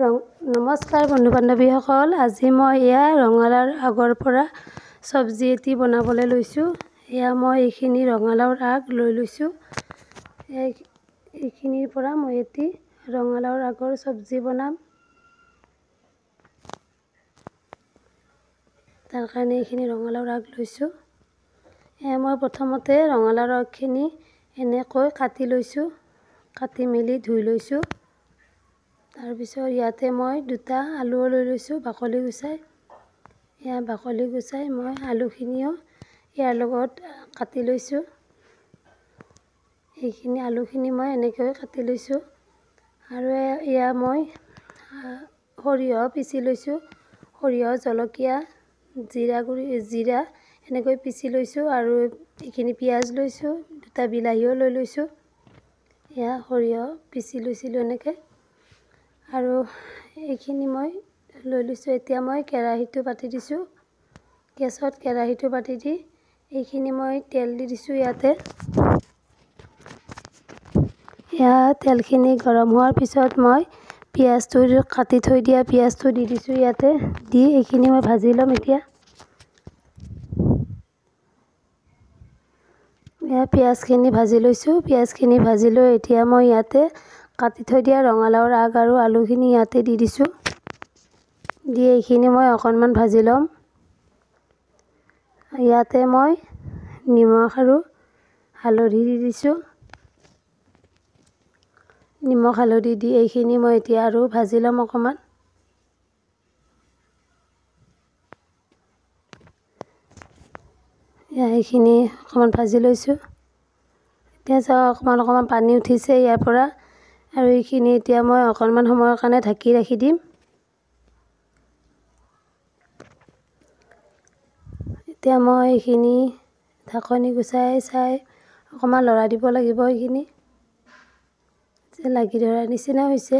নমস্কাৰ বন্ধু বান্ধৱীসকল, আজি মই এয়া ৰঙালাওৰ আগৰ পৰা চব্জি এটি বনাবলৈ লৈছোঁ। এয়া মই এইখিনি ৰঙালাওৰ আগ লৈ লৈছোঁ। এইখিনিৰ পৰা মই এটি ৰঙালাওৰ আগৰ চব্জি বনাম। তাৰ কাৰণে এইখিনি ৰঙালাওৰ আগ লৈছোঁ। এয়া মই প্ৰথমতে ৰঙালাওৰ আগখিনি এনেকৈ কাটি লৈছোঁ। কাটি মেলি ধুই লৈছোঁ। তাৰপিছত ইয়াতে মই দুটা আলুও লৈ লৈছোঁ বাকলি গুচাই। এয়া বাকলি গুচাই মই আলুখিনিও ইয়াৰ লগত কাটি লৈছোঁ। এইখিনি আলুখিনি মই এনেকৈ কাটি লৈছোঁ। আৰু এয়া মই সৰিয়হ পিচি লৈছোঁ। সৰিয়হ, জলকীয়া, জিৰা এনেকৈ পিচি লৈছোঁ। আৰু এইখিনি পিঁয়াজ লৈছোঁ, দুটা বিলাহীও লৈ লৈছোঁ। এয়া সৰিয়হ পিচি লৈছিলোঁ এনেকৈ। আৰু এইখিনি মই লৈ লৈছোঁ। এতিয়া মই কেৰাহীটো পাতি দিছোঁ। গেছত কেৰাহীটো পাতি দি এইখিনি মই তেল দি দিছোঁ ইয়াতে। এয়া তেলখিনি গৰম হোৱাৰ পিছত মই পিঁয়াজটো কাটি থৈ দিয়া পিঁয়াজটো দি দিছোঁ ইয়াতে। দি এইখিনি মই ভাজি ল'ম এতিয়া। এয়া পিঁয়াজখিনি ভাজি লৈছোঁ। পিঁয়াজখিনি ভাজি লৈ এতিয়া মই ইয়াতে কাটি থৈ দিয়া ৰঙালাওৰ আগ আৰু আলুখিনি ইয়াতে দি দিছোঁ। দি এইখিনি মই অকণমান ভাজি ল'ম। ইয়াতে মই নিমখ আৰু হালধি দি দিছোঁ। নিমখ হালধি দি এইখিনি মই এতিয়া আৰু ভাজি ল'ম অকণমান। এইখিনি অকণমান ভাজি লৈছোঁ। এতিয়া চাওঁ অকণমান পানী উঠিছে ইয়াৰ পৰা। আৰু এইখিনি এতিয়া মই অকণমান সময়ৰ কাৰণে ঢাকি ৰাখি দিম। এতিয়া মই এইখিনি ঢাকনি গুচাই চাই অকণমান লৰাই দিব লাগিব। এইখিনি লাগি ধৰাৰ নিচিনা হৈছে।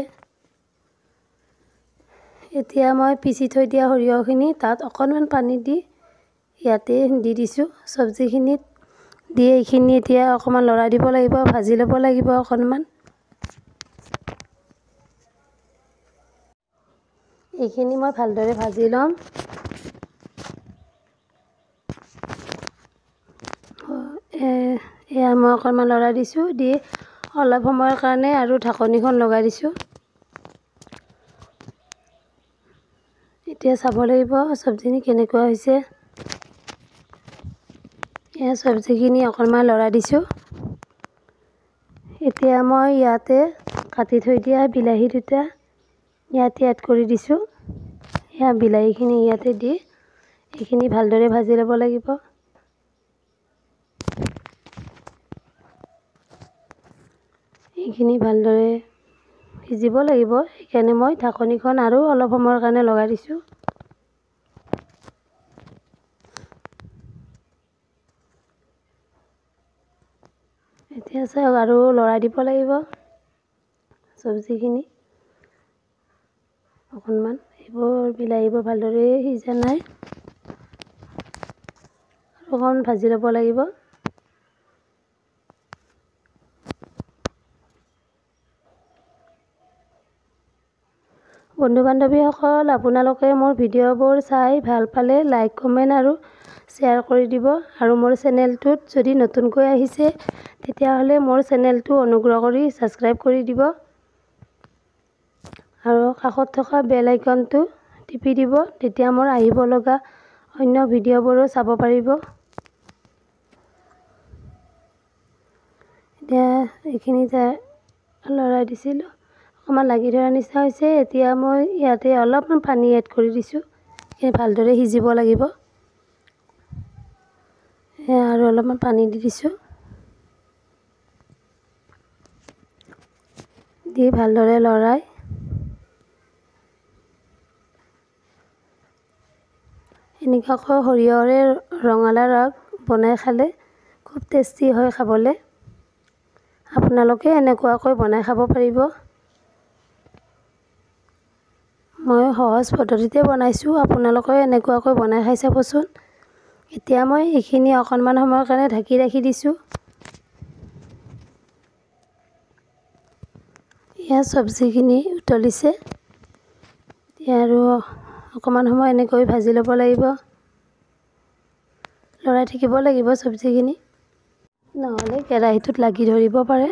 এতিয়া মই পিচি থৈ দিয়া সৰিয়হখিনি তাত অকণমান পানী দি ইয়াতে দি দিছোঁ চব্জিখিনিত। দি এইখিনি এতিয়া অকণমান লৰাই দিব লাগিব, ভাজি ল'ব লাগিব অকণমান। এইখিনি মই ভালদৰে ভাজি ল'ম। এয়া মই অকণমান লৰাই দিছোঁ। দি অলপ সময়ৰ কাৰণে আৰু ঢাকনিখন লগাই দিছোঁ। এতিয়া চাব লাগিব চব্জিখিনি কেনেকুৱা হৈছে। এয়া চব্জিখিনি অকণমান লৰাই দিছোঁ। এতিয়া মই ইয়াতে কাটি থৈ দিয়া বিলাহী দুটা ইয়াতে এড কৰি দিছোঁ। এয়া বিলাহীখিনি ইয়াতে দি এইখিনি ভালদৰে ভাজি ল'ব লাগিব। এইখিনি ভালদৰে সিজিব লাগিব। সেইকাৰণে মই ঢাকনিখন আৰু অলপ সময়ৰ কাৰণে লগাই দিছোঁ। এতিয়া চাওক আৰু লৰাই দিব লাগিব চব্জিখিনি অকণমান। বিলাহীবোৰ ভালদৰে সিজা নাই, আৰু অকণমান ভাজি ল'ব লাগিব। বন্ধু বান্ধৱীসকল, আপোনালোকে মোৰ ভিডিঅ'বোৰ চাই ভাল পালে লাইক, কমেণ্ট আৰু শ্বেয়াৰ কৰি দিব। আৰু মোৰ চেনেলটোত যদি নতুনকৈ আহিছে তেতিয়াহ'লে মোৰ চেনেলটো অনুগ্ৰহ কৰি ছাবস্ক্ৰাইব কৰি দিব। আৰু কাষত থকা বেল আইকনটো টিপি দিব। তেতিয়া মোৰ আহিব লগা অন্য ভিডিঅ'বোৰো চাব পাৰিব। এতিয়া এইখিনি লৰাই দিছিলোঁ, অকণমান লাগি ধৰাৰ নিচিনা হৈছে। এতিয়া মই ইয়াতে অলপমান পানী এড কৰি দিছোঁ। এইখিনি ভালদৰে সিজিব লাগিব। আৰু অলপমান পানী দি দিছোঁ। দি ভালদৰে লৰাই এনেকুৱাকৈ সৰিয়হৰে ৰঙালাওৰ আগ বনাই খালে খুব টেষ্টি হয় খাবলৈ। আপোনালোকে এনেকুৱাকৈ বনাই খাব পাৰিব। মই সহজ পদ্ধতিতে বনাইছোঁ, আপোনালোকে এনেকুৱাকৈ বনাই খাই চাবচোন। এতিয়া মই এইখিনি অকণমান সময়ৰ কাৰণে ঢাকি ৰাখি দিছোঁ। এয়া চব্জিখিনি উতলিছে। আৰু অকণমান সময় এনেকৈ ভাজি ল'ব লাগিব। লৰাই থাকিব লাগিব চব্জিখিনি, নহ'লে কেৰাহীটোত লাগি ধৰিব পাৰে।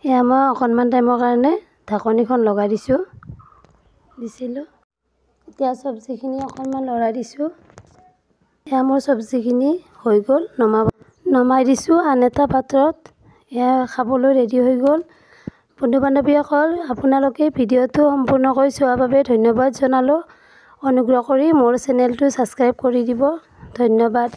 এয়া মই অকণমান টাইমৰ কাৰণে ঢাকনিখন লগাই দিছিলোঁ। এতিয়া চব্জিখিনি অকণমান লৰাই দিছোঁ। এয়া মোৰ চব্জিখিনি হৈ গ'ল, নমাই দিছোঁ আন এটা পাত্ৰত। এয়া খাবলৈ ৰেডি হৈ গ'ল। বন্ধু বান্ধৱীসকল, আপোনালোকে ভিডিঅ'টো সম্পূৰ্ণকৈ চোৱাৰ বাবে ধন্যবাদ জনালোঁ। অনুগ্ৰহ কৰি মোৰ চেনেলটো ছাবস্ক্ৰাইব কৰি দিব। ধন্যবাদ।